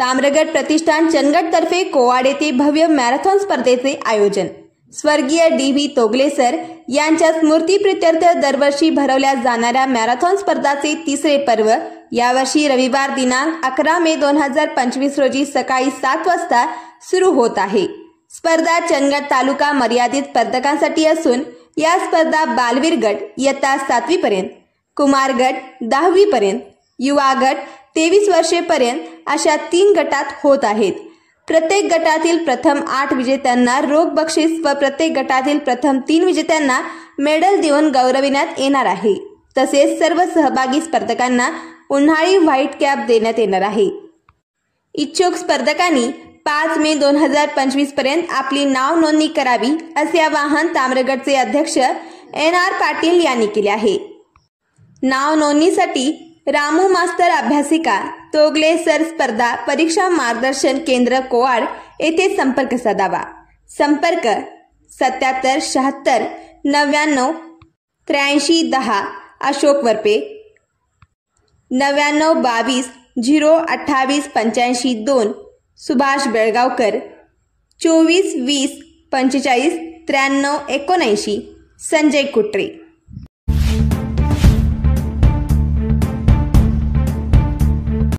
ताम्रगड प्रतिष्ठान चंदगड तर्फे कोवाड येथे भव्य मॅरेथॉन स्पर्धेचे आयोजन। स्वर्गीय डी.व्ही. तोगले सर यांच्या स्मृतीप्रित्यर्थ दरवर्षी भरवल्या जाणाऱ्या मॅरेथॉन स्पर्धाचे तिसरे पर्व यावर्षी रविवार दिनांक 11 मे 2025 रोजी सकाळी 7 वाजता सुरू होत आहे। स्पर्धा चंदगड तालुका मर्यादित स्पर्धकांसाठी असून या स्पर्धा बालवीर गट इयत्ता 7वी पर्यंत, कुमार गट 10वी पर्यंत, युवा गट 23 वर्षेपर्यंत अशा 3 गटात होत आहेत। प्रत्येक गटातील प्रथम 8 विजेत्यांना रोख बक्षीस व प्रत्येक गटातील प्रथम 3 विजेत्यांना मेडल देऊन गौरविण्यात येणार आहे। तसेच सर्व सहभागी स्पर्धकांना उन्हाळी व्हाईट कॅप देण्यात येणार आहे। इच्छुक स्पर्धकांनी 5 मे 2025 पर्यंत आपली नाव नोंदणी करावी असे आवाहन ताम्रगडचे अध्यक्ष एन.आर. पाटील यांनी केले आहे। नाव नोंदणीसाठी रामू मास्तर अभ्यासिका तोगले सर स्पर्धा परीक्षा मार्गदर्शन केंद्र कोवाड येथे संपर्क साधावा। संपर्क 77 76 99 83 10 अशोक वरपे, 99 22 0 28 85 2 सुभाष बेळगावकर, 24 20 45 93 79 संजय कुट्रे।